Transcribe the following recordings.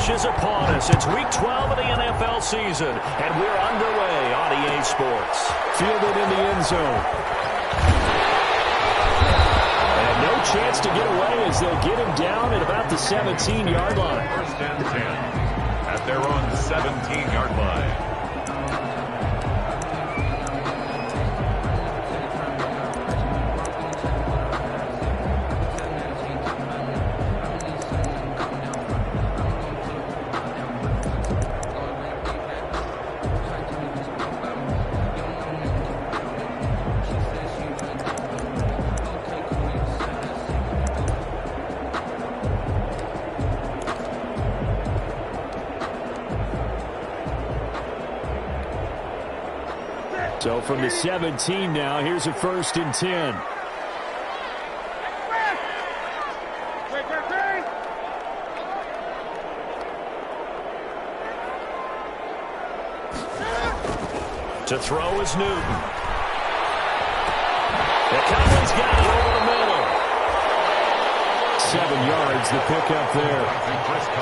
rush is upon us. It's Week 12 of the NFL season, and we're underway on EA Sports. Fielded in the end zone. And no chance to get away as they'll get him down at about the 17-yard line. First and 10 at their own 17-yard line. So from the 17 now, here's a 1st and 10. To throw is Newton. The Cowboys got it over the middle. 7 yards, the pickup there.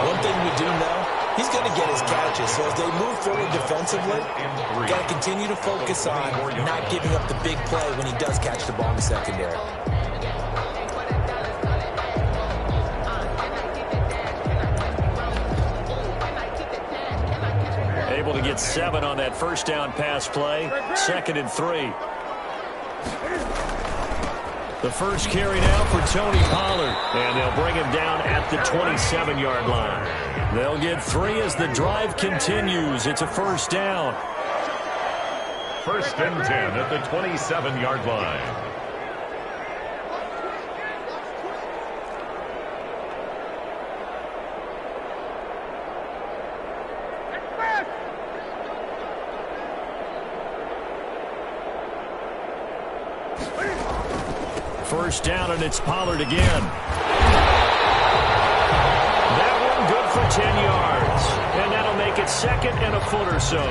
One thing we do know, he's going to get his catches. So as they move forward defensively, got to continue to focus on not giving up the big play when he does catch the ball in the secondary. Able to get 7 on that first down pass play. 2nd and 3. The first carry now for Tony Pollard. And they'll bring him down at the 27-yard line. They'll get 3 as the drive continues. It's a 1st down. 1st and 10 at the 27-yard line. First down, and it's Pollard again. That one good for 10 yards. And that'll make it 2nd and a foot or so.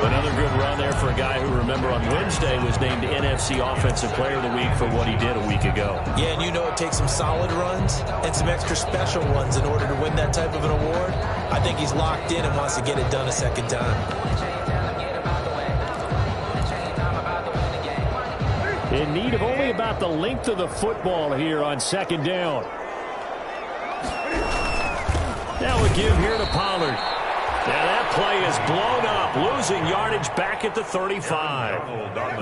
Another good run there for a guy who, remember, on Wednesday was named NFC Offensive Player of the Week for what he did a week ago. Yeah, and you know it takes some solid runs and some extra special ones in order to win that type of an award. I think he's locked in and wants to get it done a second time. In need of only about the length of the football here on 2nd down. Now a give here to Pollard. Now that play is blown up, losing yardage back at the 35.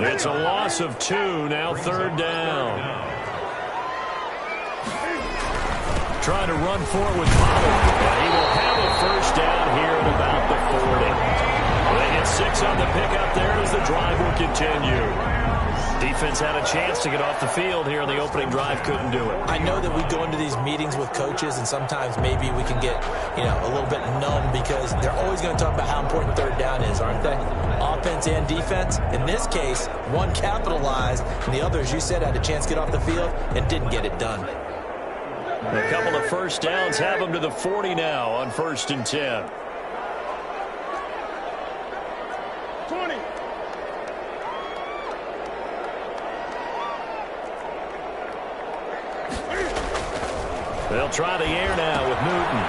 It's a loss of 2, now 3rd down. Trying to run for it with Pollard. He will have a 1st down here at about the 40. They get 6 on the pickup there as the drive will continue. Defense had a chance to get off the field here in the opening drive, couldn't do it. I know that we go into these meetings with coaches, and sometimes maybe we can get, a little bit numb because they're always going to talk about how important 3rd down is, aren't they? Offense and defense. In this case, one capitalized, and the other, as you said, had a chance to get off the field and didn't get it done. A couple of 1st downs have them to the 40 now on 1st and 10. 20. They'll try the air now with Newton.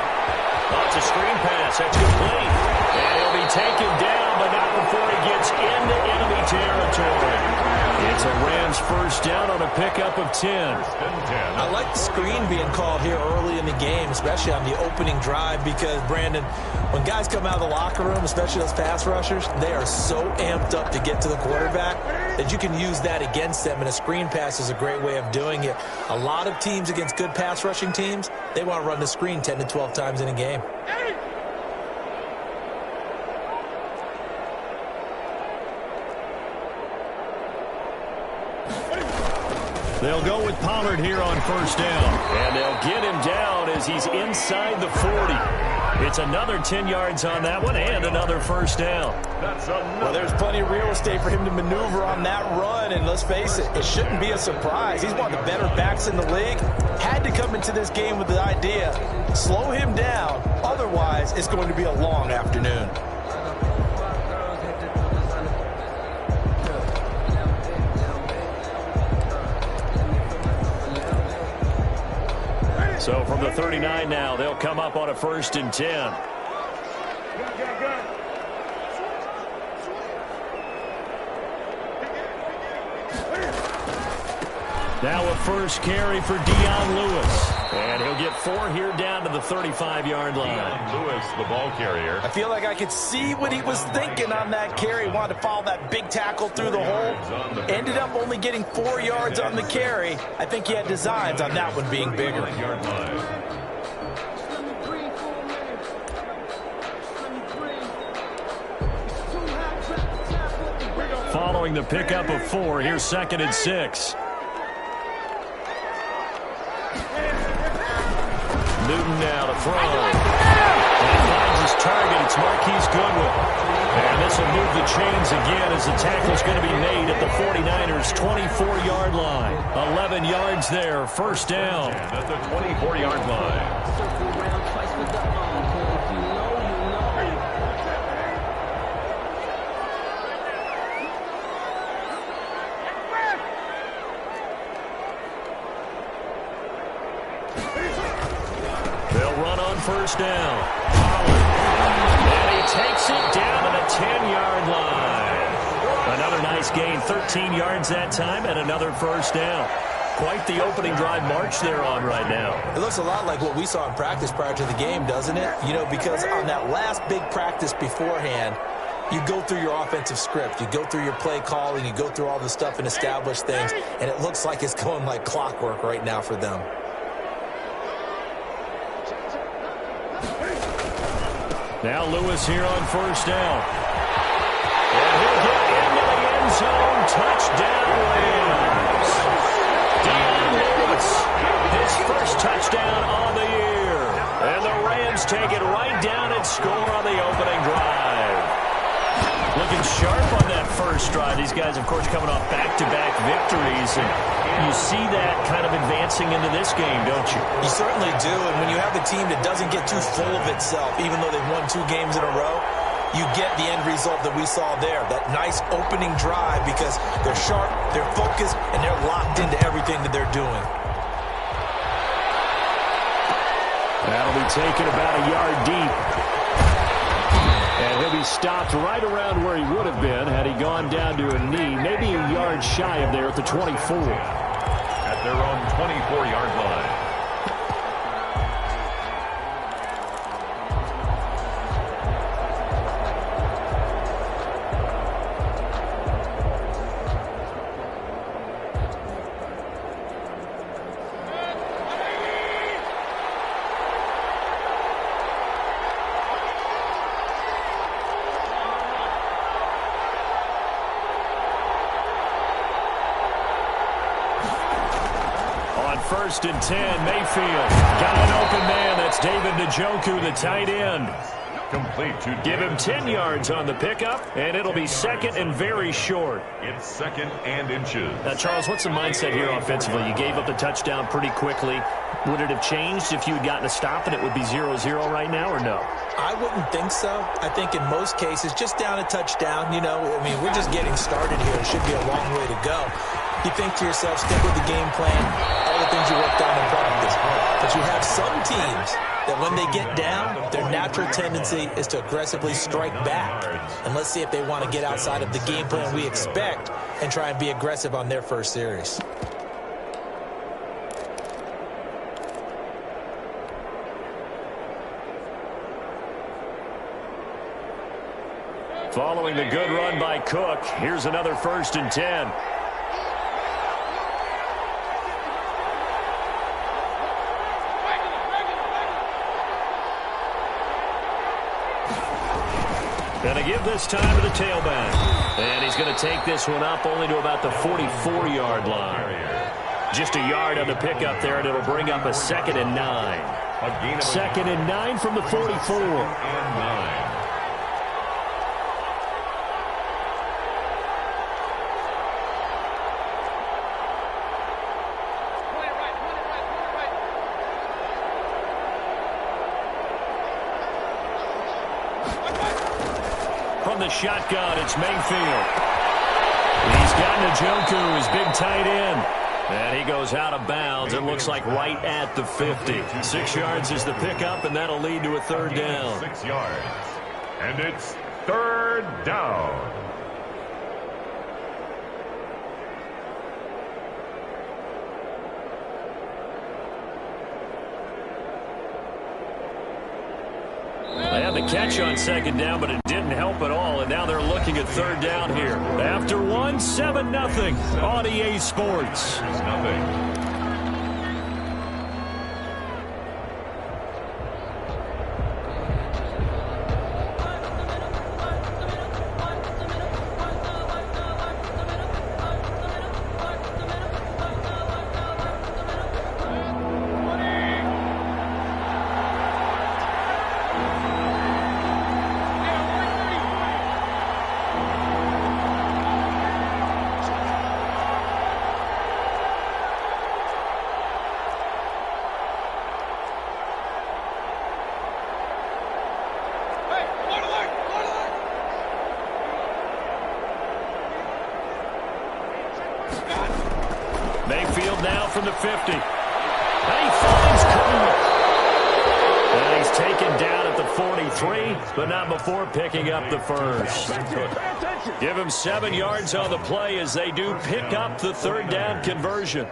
It's a screen pass. That's complete. And he'll be taken down, but not before he gets into enemy territory. It's a Rams 1st down on a pickup of 10. I like the screen being called here early in the game, especially on the opening drive, because, Brandon, when guys come out of the locker room, especially those pass rushers, they are so amped up to get to the quarterback that you can use that against them, and a screen pass is a great way of doing it. A lot of teams against good pass rushing teams, they want to run the screen 10 to 12 times in a game. They'll go with Pollard here on 1st down. And they'll get him down as he's inside the 40. It's another 10 yards on that one and another 1st down. Well, there's plenty of real estate for him to maneuver on that run, and let's face it, it shouldn't be a surprise. He's one of the better backs in the league. Had to come into this game with the idea, slow him down, otherwise it's going to be a long afternoon. So from the 39 now, they'll come up on a 1st and 10. Now a first carry for Dion Lewis. And he'll get 4 here down to the 35-yard line. Dion Lewis, the ball carrier. I feel like I could see what he was thinking on that carry. Wanted to follow that big tackle through the hole. Ended up only getting 4 yards on the carry. I think he had designs on that one being bigger. Following the pickup of 4, here's 2nd and 6. Newton now to throw. And he finds his target. It's Marquise Goodwin. And this will move the chains again as the tackle's going to be made at the 49ers' 24-yard line. 11 yards there, 1st down. And at the 24-yard line. They'll run on 1st down. And he takes it down to the 10-yard line. Another nice gain, 13 yards that time, and another 1st down. Quite the opening drive march they're on right now. It looks a lot like what we saw in practice prior to the game, doesn't it? You know, because on that last big practice beforehand, you go through your offensive script, you go through your play calling, you go through all the stuff and establish things, and it looks like it's going like clockwork right now for them. Now Lewis here on 1st down. And he'll get into the end zone. Touchdown, Rams. Dion Lewis, his 1st touchdown on the year. And the Rams take it right down and score on the opening drive. Looking sharp on that 1st drive. These guys, of course, coming off back-to-back victories. And you see that kind of advancing into this game, don't you? You certainly do. And when you have a team that doesn't get too full of itself, even though they've won 2 games in a row, you get the end result that we saw there. That nice opening drive because they're sharp, they're focused, and they're locked into everything that they're doing. That'll be taken about a yard deep. And he'll be stopped right around where he would have been had he gone down to a knee, maybe a yard shy of there at the 24. At their own 24-yard line. On 1st and 10, Mayfield got an open man. That's David Njoku, the tight end. Complete to Give him 10 yards on the pickup, and it'll be 2nd and very short. It's 2nd and inches. Now, Charles, what's the mindset here offensively? You gave up the touchdown pretty quickly. Would it have changed if you had gotten a stop and it would be 0-0 right now, or no? I wouldn't think so. I think in most cases, just down a touchdown, you know, I mean, we're just getting started here. It should be a long way to go. You think to yourself, stick with the game plan, all the things you worked on in practice. But you have some teams that when they get down, their natural tendency is to aggressively strike back. And let's see if they want to get outside of the game plan we expect and try and be aggressive on their 1st series. Following the good run by Cook, here's another 1st and 10. Going to give this time to the tailback. And he's going to take this one up only to about the 44-yard line. Just a yard on the pickup there, and it'll bring up a 2nd and 9. 2nd and 9 from the 44. And 9. From the shotgun, it's Mayfield. He's got Njoku, his big tight end. And he goes out of bounds. It looks like right at the 50. 6 yards is the pickup, and that'll lead to a third down. 6 yards. And it's third down. They had the catch on second down, but it didn't help at all, and now they're looking at third down here. After 7-0 on EA Sports. Nothing. Mayfield now from the 50. And he finds Cook. And he's taken down at the 43, but not before picking up the first. Give him 7 yards on the play as they do pick up the third down conversion.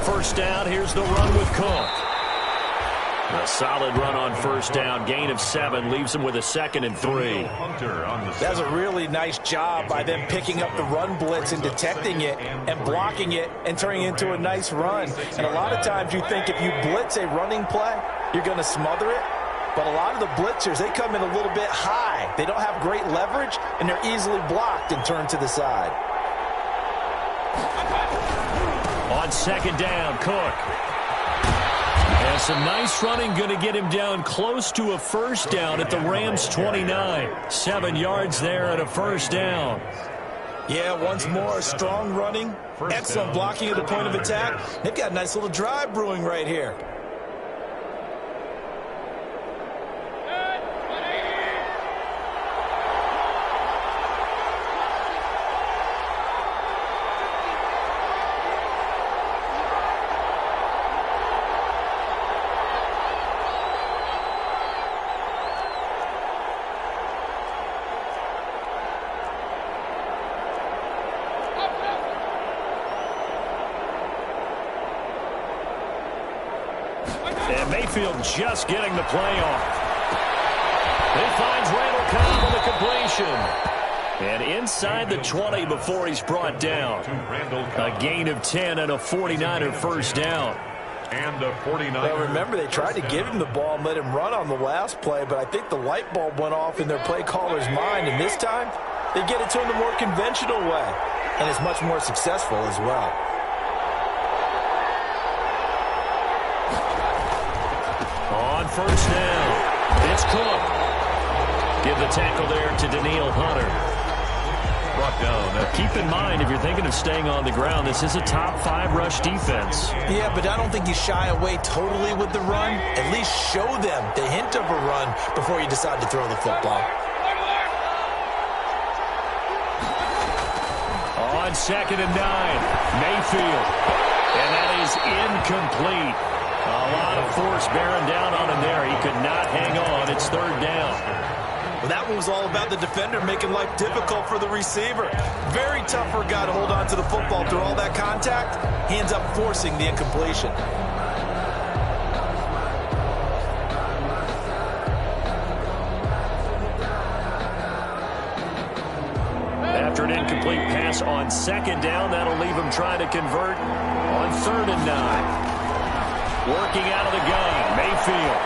First down, here's the run with Cook. A solid run on first down, gain of 7, leaves him with a 2nd and 3. That's a really nice job by them picking up the run blitz and detecting it and blocking it and turning it into a nice run. And a lot of times you think if you blitz a running play, you're going to smother it. But a lot of the blitzers, they come in a little bit high. They don't have great leverage, and they're easily blocked and turned to the side. On second down, Cook. And some nice running, going to get him down close to a first down at the Rams' 29. 7 yards there and a first down. Yeah, once more, strong running, excellent blocking at the point of attack. They've got a nice little drive brewing right here. And Mayfield just getting the play off. He finds Randall Cobb on the completion. And inside the 20 before he's brought down. A gain of 10 and a 49er first down. And a 49. Well, remember, they tried to give him the ball and let him run on the last play, but I think the light bulb went off in their play caller's mind, and this time they get it to him the more conventional way, and it's much more successful as well. On first down, it's Cook. Give the tackle there to Daniil Hunter. Brought down. Now, keep in mind, if you're thinking of staying on the ground, this is a top 5 rush defense. Yeah, but I don't think you shy away totally with the run. At least show them the hint of a run before you decide to throw the football. On second and 9, Mayfield. And that is incomplete. A lot of force bearing down on him there. He could not hang on. It's third down. Well, that one was all about the defender making life difficult for the receiver. Very tough for a guy to hold on to the football through all that contact. He ends up forcing the incompletion. After an incomplete pass on second down, that'll leave him trying to convert on third and 9. Working out of the gun, Mayfield.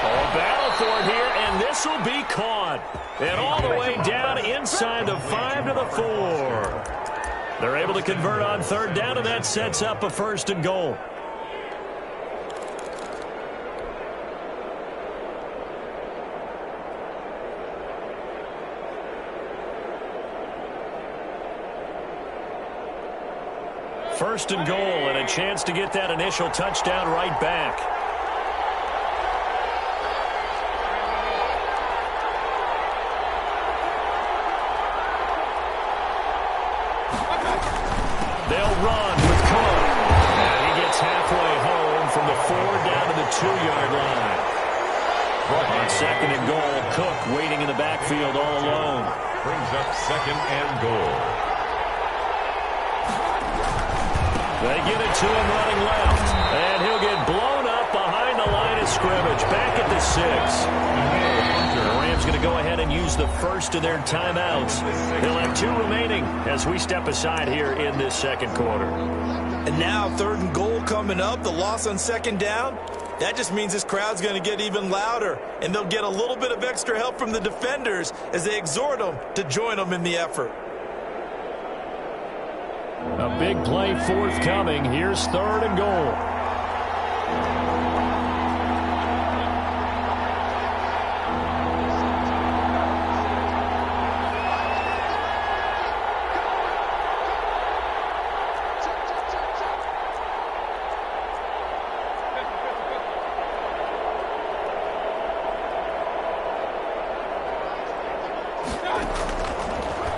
Oh, battle for it here, and this will be caught. And all the way down inside the 5 to the 4. They're able to convert on third down, and that sets up a 1st and goal. First and goal, and a chance to get that initial touchdown right back. They'll run with Cook. And he gets halfway home from the 4 down to the 2-yard line. On 2nd and goal, Cook waiting in the backfield all alone. Brings up 2nd and goal. They get it to him running left. And he'll get blown up behind the line of scrimmage. Back at the 6. The Rams going to go ahead and use the first of their timeouts. They'll have 2 remaining as we step aside here in this 2nd quarter. And now 3rd and goal coming up. The loss on 2nd down. That just means this crowd's going to get even louder. And they'll get a little bit of extra help from the defenders as they exhort them to join them in the effort. A big play forthcoming. Here's 3rd and goal.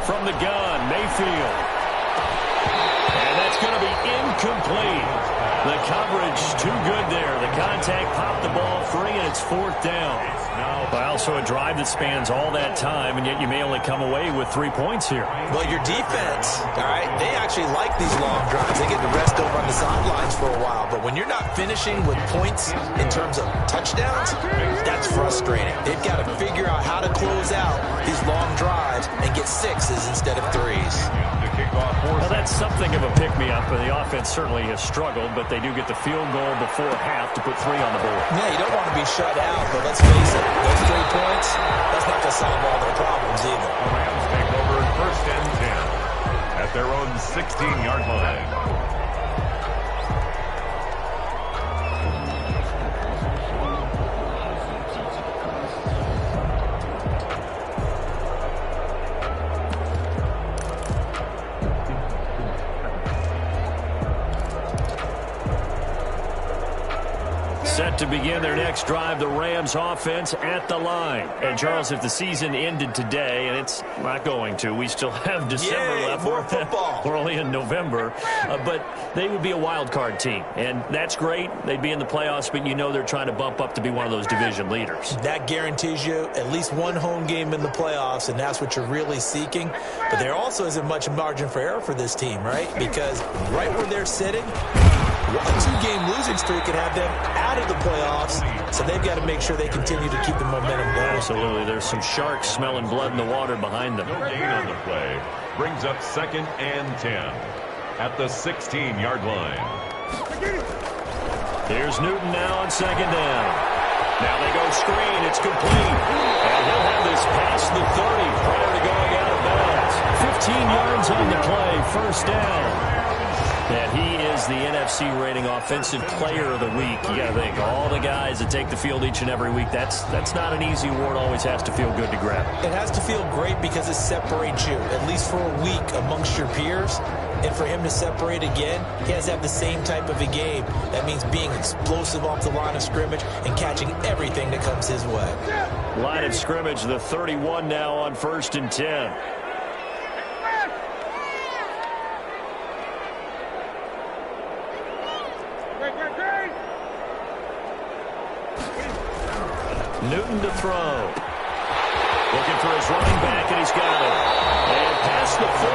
From the gun, Mayfield. And that's going to be incomplete. The coverage too good there. The contact popped the ball free, and it's 4th down. Well, so a drive that spans all that time, and yet you may only come away with 3 points here. Well, your defense, all right, they actually like these long drives. They get to rest over on the sidelines for a while. But when you're not finishing with points in terms of touchdowns, that's frustrating. They've got to figure out how to close out these long drives and get 6s instead of 3s. Well, that's something of a pick-me-up. The offense certainly has struggled, but they do get the field goal before half to put 3 on the board. Yeah, you don't want to be shut out, but let's face it, those 3 points, that's not going to solve all their problems either. The Rams take over 1st and 10 at their own 16-yard line. Set to begin their next drive, the Rams offense at the line. And, Charles, if the season ended today, and it's not going to, we still have December left. More football. We're only in November. But they would be a wild card team. And that's great. They'd be in the playoffs, but you know they're trying to bump up to be one of those division leaders. That guarantees you at least 1 home game in the playoffs, and that's what you're really seeking. But there also isn't much margin for error for this team, right? Because right where they're sitting, a 2-game losing streak could have them out of the playoffs, so they've got to make sure they continue to keep the momentum going. Absolutely. There's some sharks smelling blood in the water behind them. No gain on the play. Brings up 2nd and 10 at the 16-yard line. Here's Newton now on 2nd down. Now they go screen. It's complete. And he'll have this past the 30 prior to going out of bounds. 15 yards on the play. 1st down. And he is the NFC rating offensive player of the week. You got to think, all the guys that take the field each and every week, that's not an easy award. Always has to feel good to grab. It has to feel great because it separates you, at least for a week, amongst your peers. And for him to separate again, he has to have the same type of a game. That means being explosive off the line of scrimmage and catching everything that comes his way. Line of scrimmage, the 31 now on 1st and 10. Newton to throw. Looking for his running back, and he's got it. And past the 40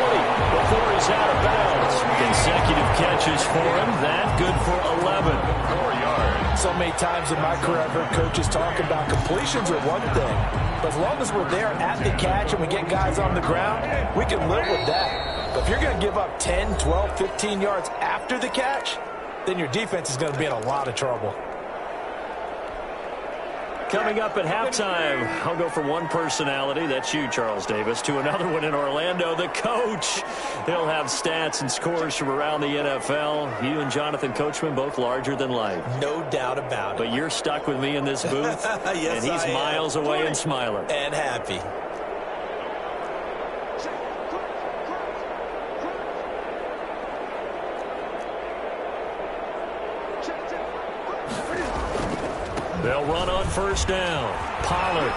before he's out of bounds. Consecutive catches for him. That good for 11. 4 yards. So many times in my career, I've heard coaches talk about completions are one thing. But as long as we're there at the catch and we get guys on the ground, we can live with that. But if you're going to give up 10, 12, 15 yards after the catch, then your defense is going to be in a lot of trouble. Coming up at halftime, I'll go from one personality, that's you, Charles Davis, to another one in Orlando, the coach. He'll have stats and scores from around the NFL. You and Jonathan Coachman, both larger than life. No doubt about it. But you're stuck with me in this booth, yes, and he's miles away and smiling. And happy. They'll run on first down. Pollard.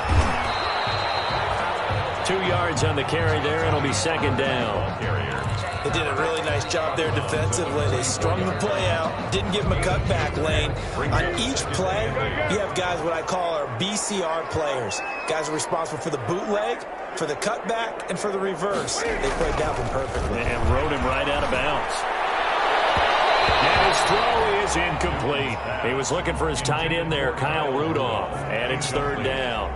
2 yards on the carry there, and it'll be second down. They did a really nice job there defensively. They strung the play out, didn't give him a cutback lane. On each play, you have guys what I call our BCR players. Guys are responsible for the bootleg, for the cutback, and for the reverse. They played that one perfectly. And rode him right out of bounds. And his throw is incomplete. He was looking for his tight end there, Kyle Rudolph, and it's third down.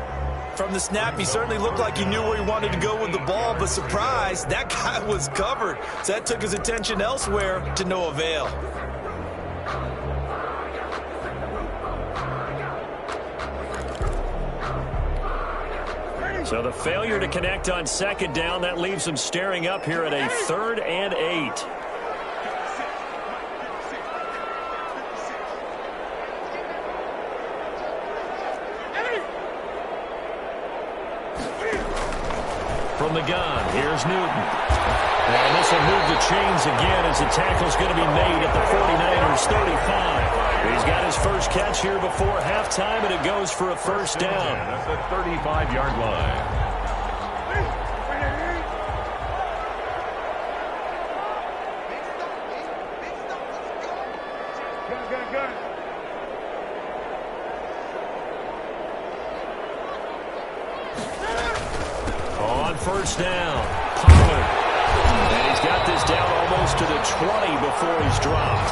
From the snap, he certainly looked like he knew where he wanted to go with the ball, but surprise, that guy was covered. So that took his attention elsewhere to no avail. So the failure to connect on second down, that leaves him staring up here at a 3rd and 8. From the gun, here's Newton. And this will move the chains again as the tackle's going to be made at the 49ers 35. He's got his first catch here before halftime, and it goes for a first down. That's the 35-yard line. First down, Pollard. And he's got this down almost to the 20 before he's dropped.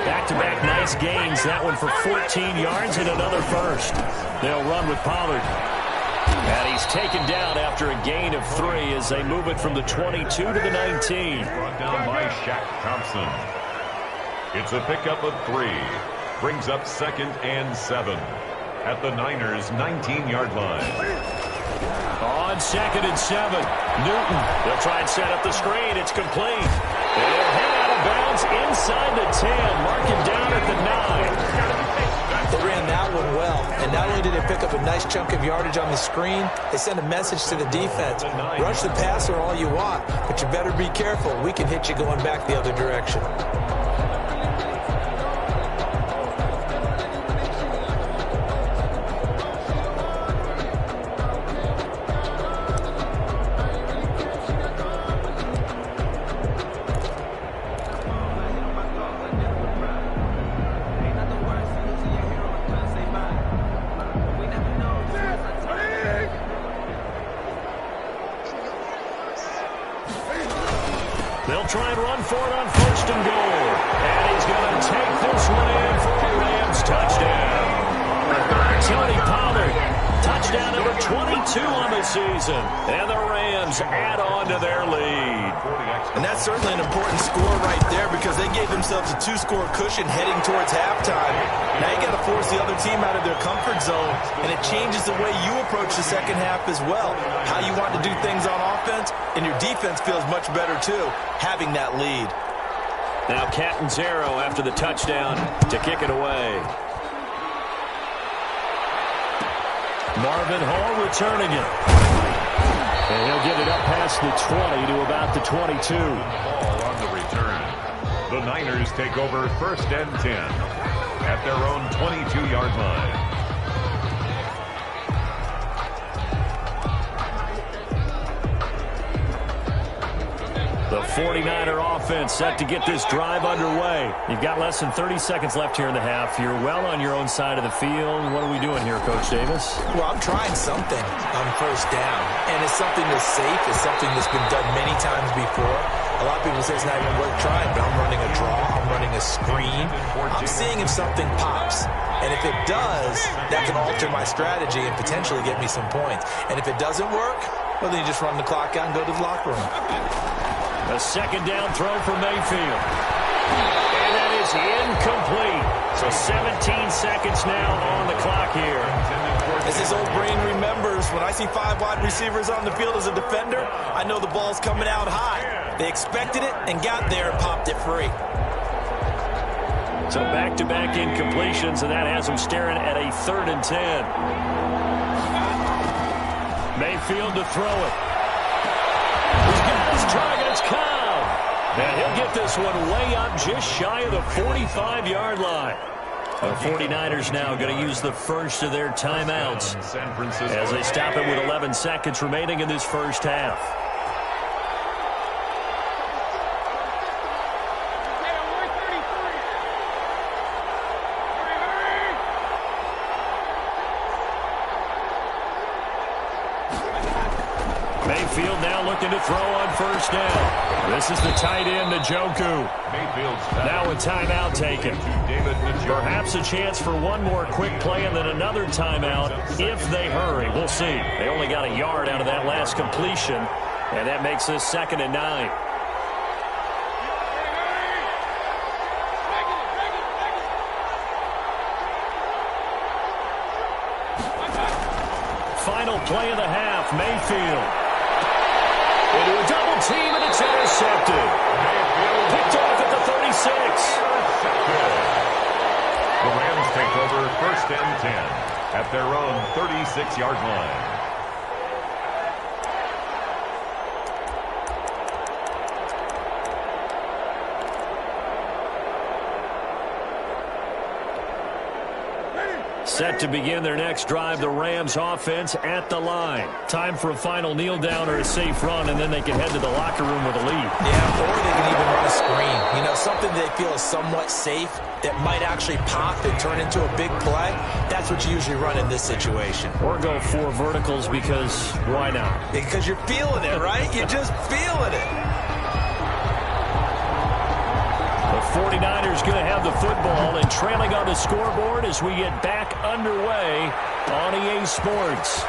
Back-to-back nice gains. That one for 14 yards and another first. They'll run with Pollard. And he's taken down after a gain of 3 as they move it from the 22 to the 19. Brought down by Shaq Thompson. It's a pickup of 3. Brings up 2nd and 7 at the Niners' 19-yard line. On 2nd and 7, Newton. They'll try and set up the screen. It's complete. And they'll head out of bounds inside the 10. Mark him down at the 9. They ran that one well. And not only did they pick up a nice chunk of yardage on the screen, they sent a message to the defense. Rush the passer all you want, but you better be careful. We can hit you going back the other direction. They'll try and run for it on 1st and goal. And he's going to take this one in for a Rams touchdown. Tony Pollard, touchdown number 22 on the season. And the Rams add on to their lead. And that's certainly an important score right there because they gave themselves a 2-score cushion heading towards halftime. Now you got to force the other team out of their comfort zone, and it changes the way you approach the second half as well. How you want to do things on offense, and your defense feels much better too, having that lead. Now Catanzaro after the touchdown to kick it away. Marvin Hall returning it. And he'll get it up past the 20 to about the 22. Ball on the return. The Niners take over 1st and 10 at their own 22-yard line. The 49er offense set to get this drive underway. You've got less than 30 seconds left here in the half. You're well on your own side of the field. What are we doing here, Coach Davis? Well, I'm trying something on first down, and it's something that's safe. It's something that's been done many times before. A lot of people say it's not even worth trying, but I'm running a draw. I'm running a screen. I'm seeing if something pops. And if it does, that can alter my strategy and potentially get me some points. And if it doesn't work, well, then you just run the clock out and go to the locker room. A second down throw for Mayfield. And that is incomplete. So 17 seconds now on the clock here. As his old brain remembers, when I see 5 wide receivers on the field as a defender, I know the ball's coming out high. They expected it and got there and popped it free. So back-to-back incompletions, and that has him staring at a 3rd and 10. Mayfield to throw it. He's got his target. It's Cobb. And he'll get this one way up just shy of the 45-yard line. The 49ers now going to use the first of their timeouts as they stop it with 11 seconds remaining in this first half. Mayfield now looking to throw on first down. This is the tight end, Njoku. Now a timeout taken. Perhaps a chance for one more quick play and then another timeout if they hurry. We'll see. They only got a yard out of that last completion, and that makes this 2nd and 9. Final play of the half, Mayfield. Into a double team, and it's intercepted. Picked off at the 36. The Rams take over 1st and 10 at their own 36-yard line. Set to begin their next drive, the Rams offense at the line. Time for a final kneel down or a safe run, and then they can head to the locker room with a lead. Yeah, or they can even run a screen. You know, something they feel is somewhat safe that might actually pop and turn into a big play. That's what you usually run in this situation. Or go 4 verticals because why not? Because you're feeling it, right? You're just feeling it. The 49ers going to have the football and trailing on the scoreboard as we get back underway on EA Sports.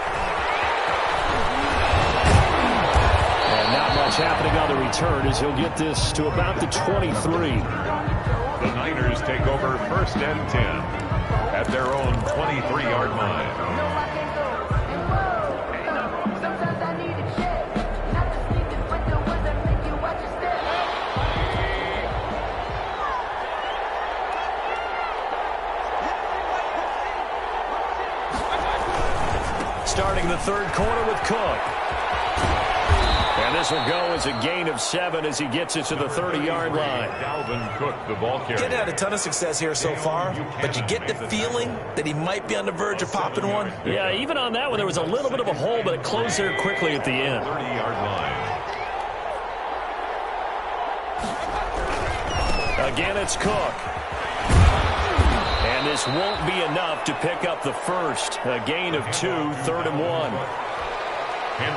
And not much happening on the return as he'll get this to about the 23. The Niners take over 1st and 10 at their own 23-yard line. Starting the 3rd quarter with Cook. And this will go as a gain of 7 as he gets it to the 30-yard line. Dalvin Cook, the ball carrier. Getting had a ton of success here so far, but you get the feeling that he might be on the verge of popping one. Yeah, even on that one, there was a little bit of a hole, but it closed there quickly at the end. 30-yard line. Again, it's Cook. And this won't be enough to pick up the first. A gain of 2, 3rd and 1.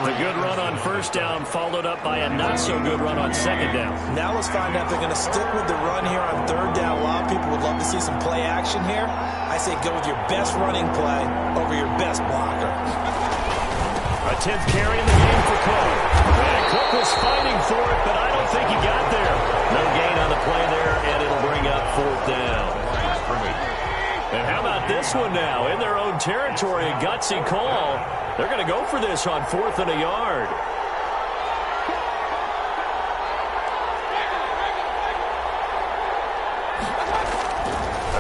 The good run on first down followed up by a not-so-good run on second down. Now let's find out if they're going to stick with the run here on 3rd down. A lot of people would love to see some play action here. I say go with your best running play over your best blocker. A 10th carry in the game for Cook. And Cook was fighting for it, but I don't think he got there. No gain on the play there, and it'll bring up 4th down. And how about this one now? In their own territory, a gutsy call. They're going to go for this on 4th and a yard.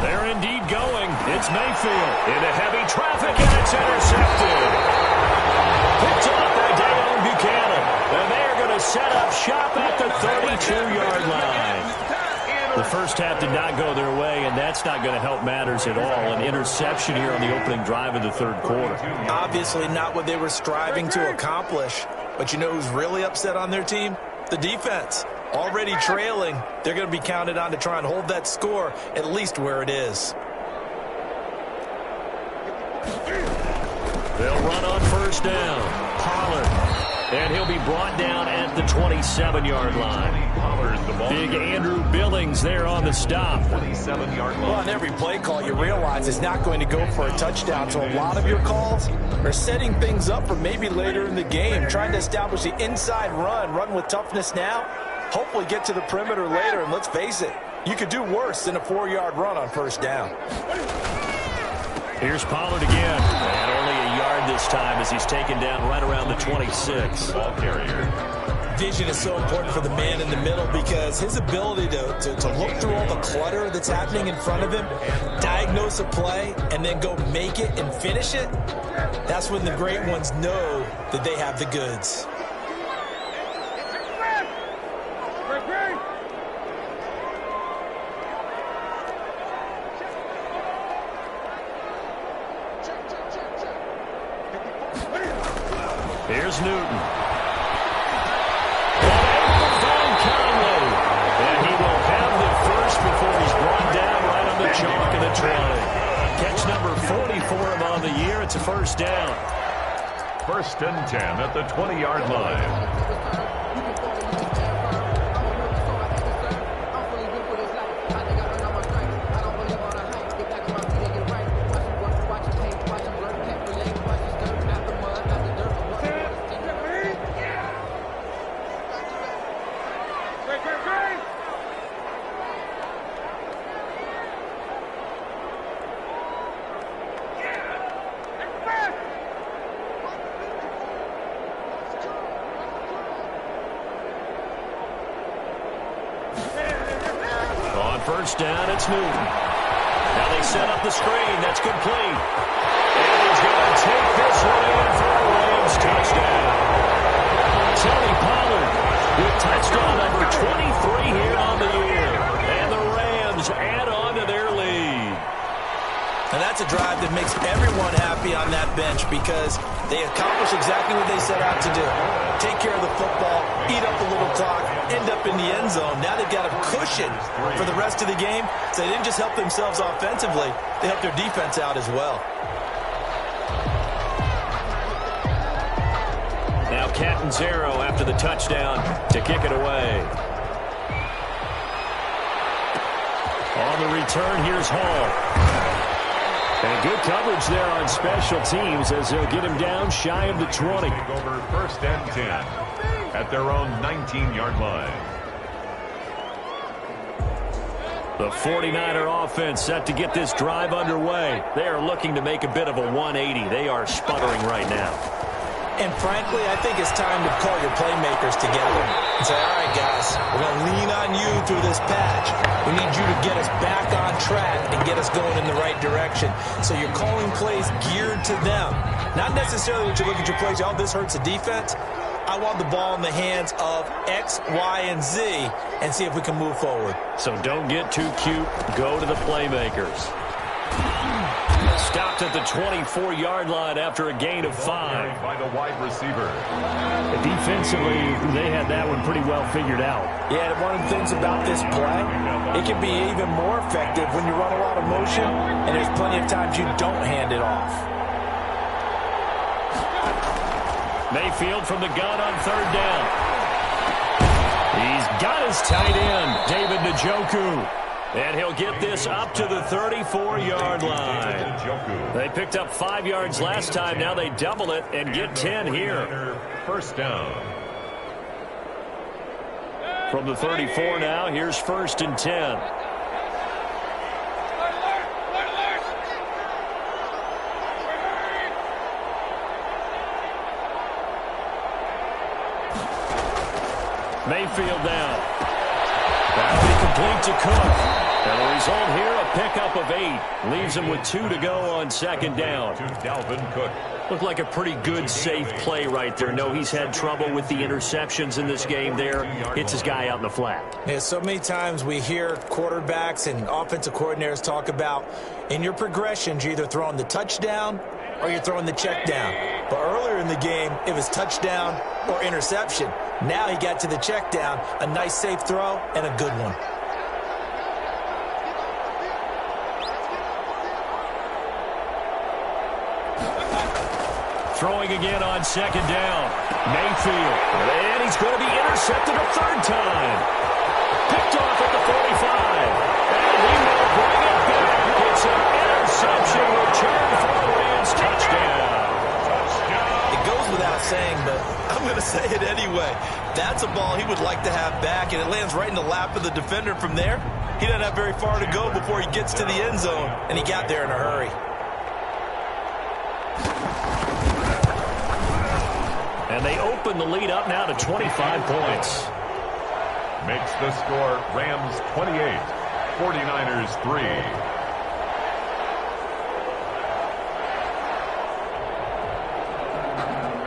They're indeed going. It's Mayfield into heavy traffic, and it's intercepted. Picked off by Deion Buchanan. And they're going to set up shop at the 32-yard line. The first half did not go their way, and that's not going to help matters at all. An interception here on the opening drive of the 3rd quarter. Obviously not what they were striving to accomplish. But you know who's really upset on their team? The defense. Already trailing, they're going to be counted on to try and hold that score at least where it is. They'll run on first down. Pollard. And he'll be brought down at the 27-yard line. Big Andrew Billings there on the stop. 27-yard line. Well, on every play call, you realize it's not going to go for a touchdown. So a lot of your calls are setting things up for maybe later in the game, trying to establish the inside run with toughness now, hopefully get to the perimeter later. And let's face it, you could do worse than a 4-yard run on first down. Here's Pollard again. And only a inside this time as he's taken down right around the 26. Ball carrier. Vision is so important for the man in the middle because his ability to look through all the clutter that's happening in front of him, diagnose a play, and then go make it and finish it, that's when the great ones know that they have the goods. Here's Newton. Chalk in the 20. Catch number 40 for him on the year. It's a first down. 1st and 10 at the 20-yard line. First down, it's Newton. Now they set up the screen. That's complete. And he's going to take this one in for a Rams touchdown. Tony Pollard with touchdown number 23 here on the year. And the Rams add on to their lead. And that's a drive that makes everyone happy on that bench because they accomplish exactly what they set out to do. Take care of the football, eat up a little clock, end up in the end zone. Now they've got a cushion for the rest of the game. So they didn't just help themselves offensively, they helped their defense out as well. Now Catanzaro after the touchdown to kick it away. On the return, here's Hall. And good coverage there on special teams as they'll get him down shy of the 20. Over 1st and 10 at their own 19-yard line. The 49er offense set to get this drive underway. They are looking to make a bit of a 180. They are sputtering right now. And frankly, I think it's time to call your playmakers together and say, all right, guys, we're going to lean on you through this patch. We need you to get us back on track and get us going in the right direction. So you're calling plays geared to them. Not necessarily when you look at your plays, oh, this hurts the defense. I want the ball in the hands of X, Y, and Z and see if we can move forward. So don't get too cute. Go to the playmakers. Stopped at the 24-yard line after a gain of 5. By the wide receiver. Defensively, they had that one pretty well figured out. Yeah, and one of the things about this play, it can be even more effective when you run a lot of motion, and there's plenty of times you don't hand it off. Mayfield from the gun on 3rd down. He's got his tight end, David Njoku. And he'll get this up to the 34-yard line. They picked up 5 yards last time. Now they double it and get 10 here. 1st down. From the 34 now, here's 1st and 10. Mayfield now. That'll be complete to Cook. And the result here, a pickup of 8. Leaves him with 2 to go on 2nd down. To Dalvin Cook. Looked like a pretty good, safe play right there. No, he's had trouble with the interceptions in this game there. Hits his guy out in the flat. Yeah, so many times we hear quarterbacks and offensive coordinators talk about in your progressions, you're either throwing the touchdown or you're throwing the check down. But earlier in the game, it was touchdown or interception. Now he got to the check down, a nice safe throw and a good one. Throwing again on 2nd down. Mayfield. And he's going to be intercepted a 3rd time. Picked off at the 45. And he will bring it back. It's an interception return for the Rams touchdown. It goes without saying, but I'm going to say it anyway. That's a ball he would like to have back, and it lands right in the lap of the defender from there. He doesn't have very far to go before he gets to the end zone, and he got there in a hurry. And they open the lead up now to 25 points. Makes the score Rams 28, 49ers 3.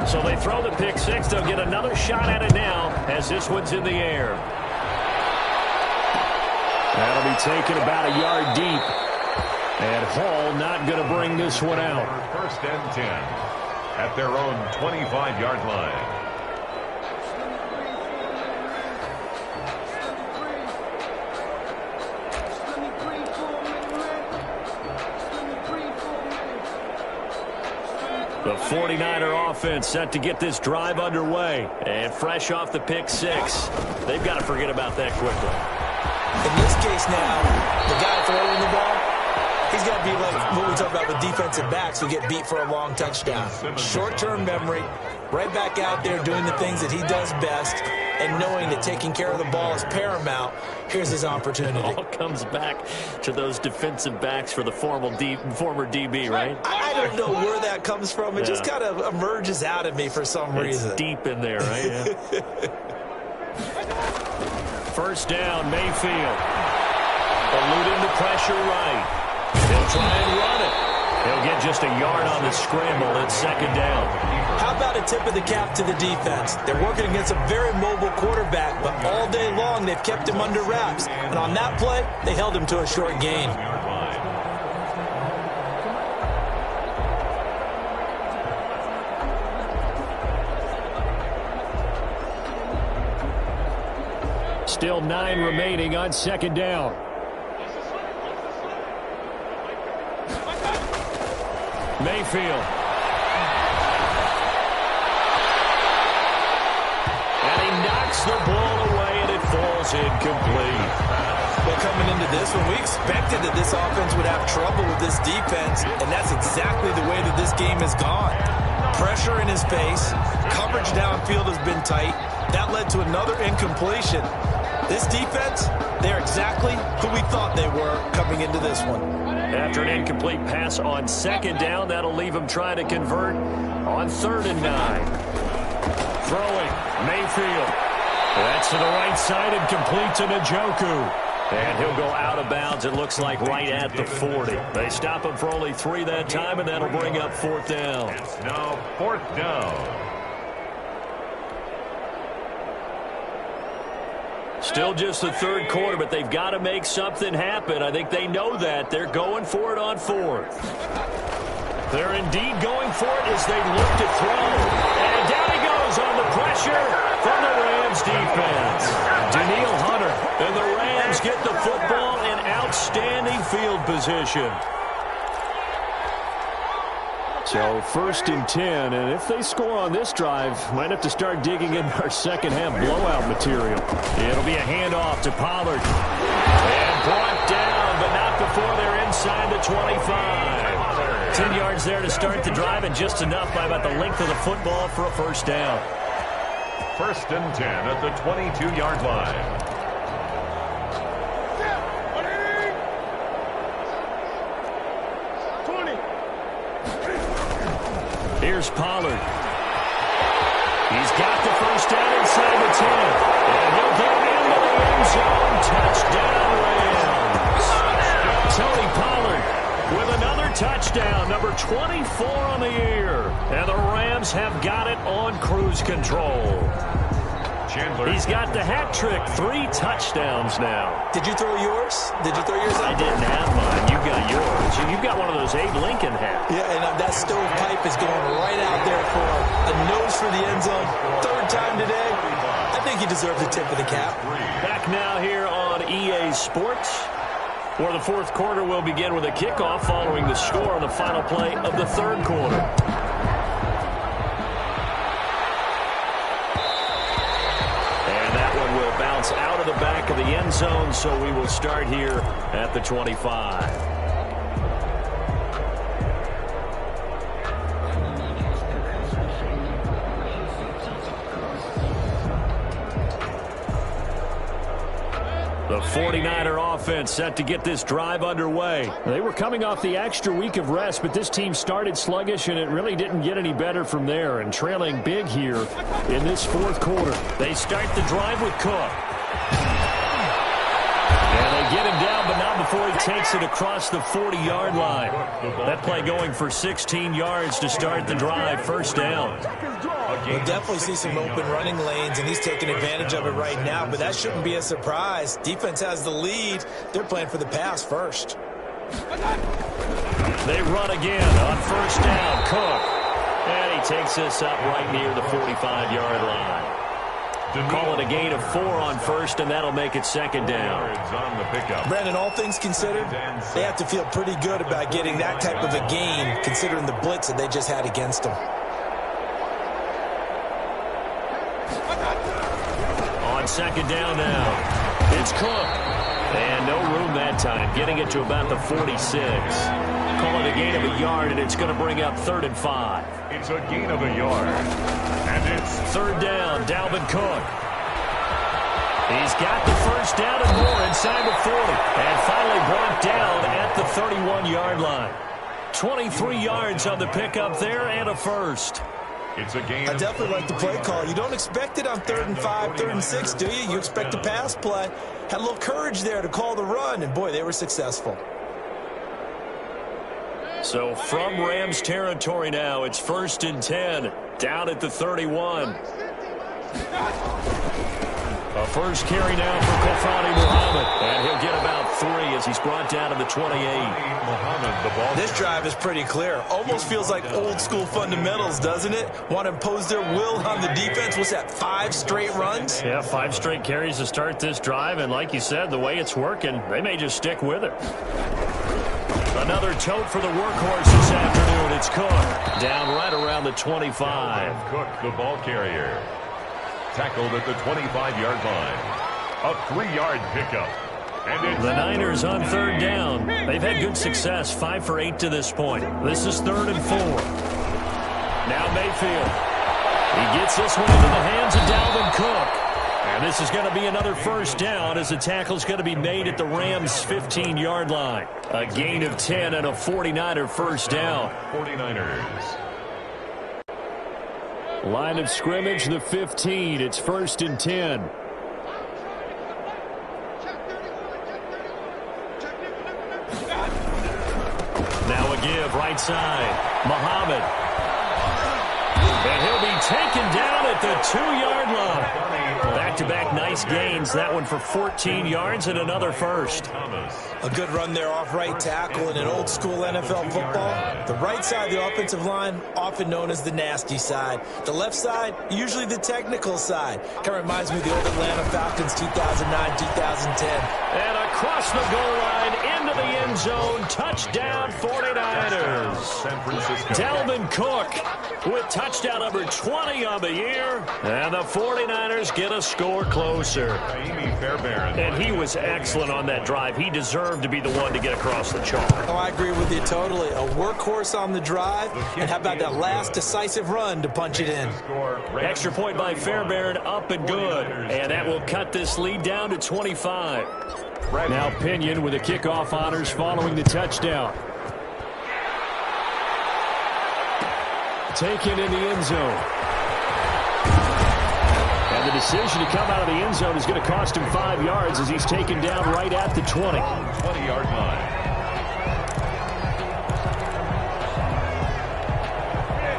So they throw the pick six. They'll get another shot at it now as this one's in the air. That'll be taken about a yard deep. And Hall not going to bring this one out. First and 10 at their own 25-yard line. The 49er offense set to get this drive underway. And fresh off the pick six. They've got to forget about that quickly. In this case now, the guy throwing the ball, he's got to be like what we talk about with defensive backs who get beat for a long touchdown. Short-term memory, right back out there doing the things that he does best, and knowing that taking care of the ball is paramount. Here's his opportunity. It all comes back to those defensive backs for the former DB, right? I don't know where that comes from. It just kind of emerges out of me for some reason. It's deep in there, right? Yeah. First down, Mayfield. Eluding the pressure right. He'll try and run it. He'll get just a yard on the scramble. It's second down. How about a tip of the cap to the defense? They're working against a very mobile quarterback, but all day long they've kept him under wraps. And on that play, they held him to a short gain. Still 9 remaining on second down. Mayfield. And he knocks the ball away, and it falls incomplete. Well, coming into this one, we expected that this offense would have trouble with this defense, and that's exactly the way that this game has gone. Pressure in his face. Coverage downfield has been tight. That led to another incompletion. This defense, they're exactly who we thought they were coming into this one. After an incomplete pass on second down, that'll leave him trying to convert on 3rd and 9. Throwing, Mayfield. That's to the right side and complete to Njoku. And he'll go out of bounds, it looks like, right at the 40. They stop him for only 3 that time, and that'll bring up 4th down. It's now 4th down. Still just the 3rd quarter, but they've got to make something happen. I think they know that. They're going for it on 4th. They're indeed going for it as they look to throw. And down he goes on the pressure from the Rams defense. Danielle Hunter and the Rams get the football in outstanding field position. So 1st and 10, and if they score on this drive, might have to start digging in our second half blowout material. It'll be a handoff to Pollard. And brought down, but not before they're inside the 25. 10 yards there to start the drive, and just enough by about the length of the football for a first down. 1st and 10 at the 22-yard line. Here's Pollard. He's got the first down inside the 10. And he'll get into the end zone. Touchdown, Rams. Tony Pollard with another touchdown, number 24 on the year. And the Rams have got it on cruise control. He's got the hat trick, 3 touchdowns now. Did you throw yours? Did you throw yours out? I didn't have mine. You got yours. You've got one of those Abe Lincoln hats. Yeah, and that stovepipe is going right out there for a nose for the end zone. 3rd time today. I think he deserves a tip of the cap. Back now here on EA Sports, where the 4th quarter will begin with a kickoff following the score on the final play of the 3rd quarter. Bounce out of the back of the end zone, so we will start here at the 25. The 49er offense set to get this drive underway. They were coming off the extra week of rest, but this team started sluggish, and it really didn't get any better from there, and trailing big here in this fourth quarter. They start the drive with Cook. And they get him down, but not before he takes it across the 40-yard line. That play going for 16 yards to start the drive. First down. We'll definitely see some open running lanes, and he's taking advantage of it right now, but that shouldn't be a surprise. Defense has the lead. They're playing for the pass first. They run again on first down. Cook. And he takes this up right near the 45-yard line. Call it a gain of 4 on first, and that'll make it second down. Brandon, all things considered, they have to feel pretty good about getting that type of a gain, considering the blitz that they just had against them. On second down now, it's Cook. And no room that time, getting it to about the 46. Call it a gain of a yard, and it's going to bring up 3rd and 5. It's a gain of a yard. And it's third down, Dalvin Cook. He's got the first down and more inside the 40. And finally brought down at the 31-yard line. 23 yards on the pickup there and a first. It's a gain. I definitely like the play call. You don't expect it on 3rd and 5, 3rd and 6, do you? You expect a pass play. Had a little courage there to call the run, and boy, they were successful. So from Rams territory now, it's 1st and 10, down at the 31. A first carry now for Kofani Muhammad, and he'll get about 3 as he's brought down to the 28. This drive is pretty clear. Almost feels like old school fundamentals, doesn't it? Want to impose their will on the defense. What's that, 5 straight runs? Yeah, 5 straight carries to start this drive, and like you said, the way it's working, they may just stick with it. Another tote for the workhorse this afternoon. It's Cook, down right around the 25. Cook, the ball carrier. Tackled at the 25-yard line. A 3-yard pickup. And the Niners on 3rd down. They've had good success, 5 for 8 to this point. This is 3rd and 4. Now Mayfield. He gets this one into the hands of Dalvin Cook. And this is going to be another first down as the tackle's going to be made at the Rams' 15-yard line. A gain of 10 and a 49er first down. 49ers. Line of scrimmage, the 15. It's 1st and 10. Now a give, right side. Muhammad. And he'll be taken down at the 2-yard line. Back-to-back nice gains. That one for 14 yards and another first. A good run there off right tackle in an old-school NFL football. The right side of the offensive line, often known as the nasty side. The left side, usually the technical side. Kind of reminds me of the old Atlanta Falcons 2009, 2010. And across the goal line, into the end zone, touchdown 49ers. San Francisco. Dalvin Cook with touchdown number 20 on the year. And the 49ers get a score closer. And he was excellent on that drive. He deserved to be the one to get across the chalk. Oh, I agree with you totally. A workhorse on the drive. And how about that last decisive run to punch it in? Extra point by Fairbairn, up and good. And that will cut this lead down to 25. Now Pinion with the kickoff honors following the touchdown. Taken in the end zone. And the decision to come out of the end zone is going to cost him 5 yards as he's taken down right at the 20. 20-yard line.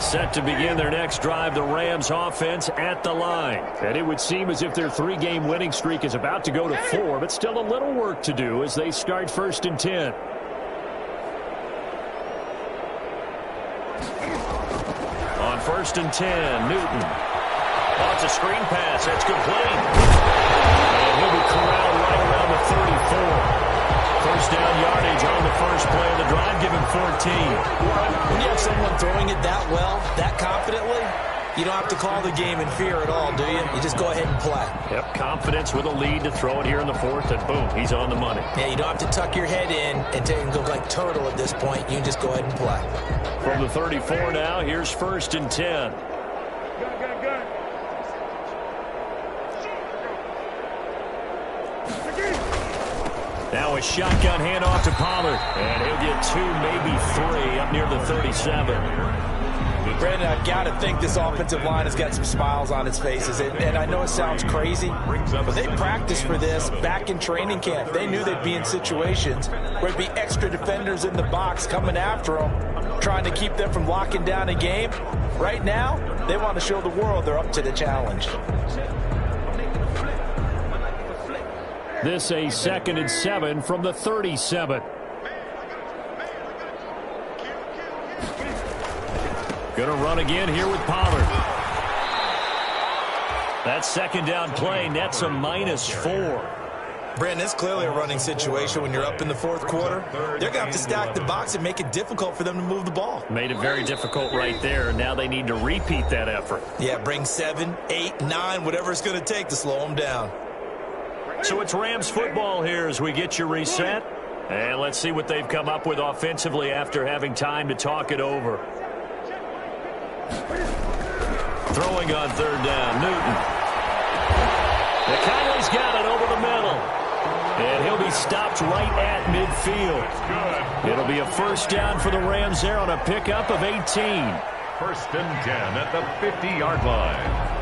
Set to begin their next drive, the Rams offense at the line. And it would seem as if their 3-game winning streak is about to go to 4, but still a little work to do as they start 1st and 10. On 1st and 10, Newton. Oh, it's a screen pass. That's complete. And he'll be corralled right around the 34. First down yardage on the first play of the drive. Give him 14. When you have someone throwing it that well, that confidently, you don't have to call the game in fear at all, do you? You just go ahead and play. Yep, confidence with a lead to throw it here in the 4th, and boom, he's on the money. Yeah, you don't have to tuck your head in and go like turtle at this point. You can just go ahead and play. From the 34 now, here's 1st and 10. Now a shotgun handoff to Pollard. And he'll get 2, maybe 3 up near the 37. Brandon, I've got to think this offensive line has got some smiles on its faces. And I know it sounds crazy, but they practiced for this back in training camp. They knew they'd be in situations where there'd be extra defenders in the box coming after them, trying to keep them from locking down a game. Right now, they want to show the world they're up to the challenge. This a 2nd and 7 from the 37. Going to run again here with Pollard. That 2nd down play nets a -4. Brandon, it's clearly a running situation when you're up in the 4th quarter. They're going to have to stack the box and make it difficult for them to move the ball. Made it very difficult right there. Now they need to repeat that effort. Yeah, bring 7, 8, 9, whatever it's going to take to slow them down. So it's Rams football here as we get you reset. And let's see what they've come up with offensively after having time to talk it over. Throwing on 3rd down, Newton. McConnell's got it over the middle. And he'll be stopped right at midfield. It'll be a 1st down for the Rams there on a pickup of 18. 1st and 10 at the 50-yard line.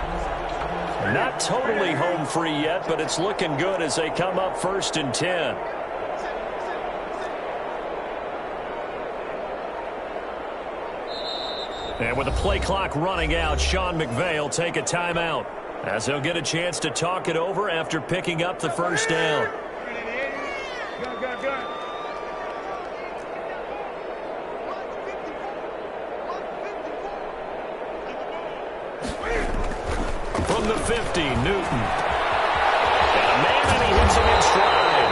Not totally home free yet, but it's looking good as they come up 1st and 10. And with the play clock running out, Sean McVay will take a timeout as he'll get a chance to talk it over after picking up the 1st down. From the 50, Newton. And a man, and he hits him in stride.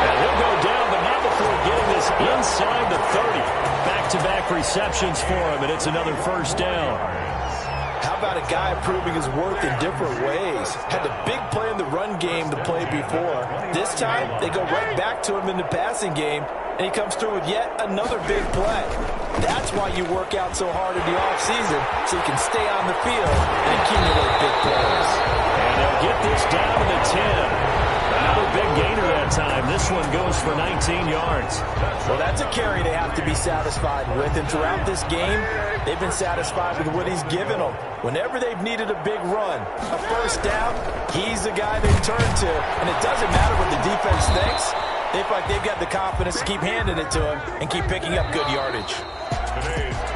And he'll go down, but not before getting this inside the 30. Back-to-back receptions for him, and it's another 1st down. How about a guy proving his worth in different ways? Had the big play in the run game the play before. This time, they go right back to him in the passing game, and he comes through with yet another big play. That's why you work out so hard in the offseason, so you can stay on the field and accumulate big plays. And they'll get this down to the 10. Another big gainer that time. This one goes for 19 yards. Well, that's a carry they have to be satisfied with. And throughout this game, they've been satisfied with what he's given them. Whenever they've needed a big run, a 1st down, he's the guy they turn to. And it doesn't matter what the defense thinks. They feel like they've got the confidence to keep handing it to him and keep picking up good yardage.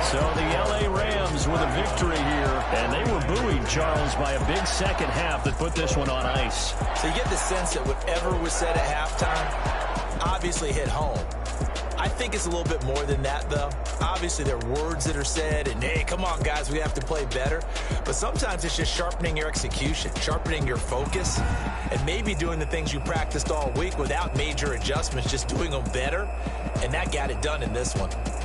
So the L.A. Rams with a victory here. And they were buoyed, Charles, by a big 2nd half that put this one on ice. So you get the sense that whatever was said at halftime obviously hit home. I think it's a little bit more than that, though. Obviously, there are words that are said, and, hey, come on, guys, we have to play better. But sometimes it's just sharpening your execution, sharpening your focus, and maybe doing the things you practiced all week without major adjustments, just doing them better. And that got it done in this one.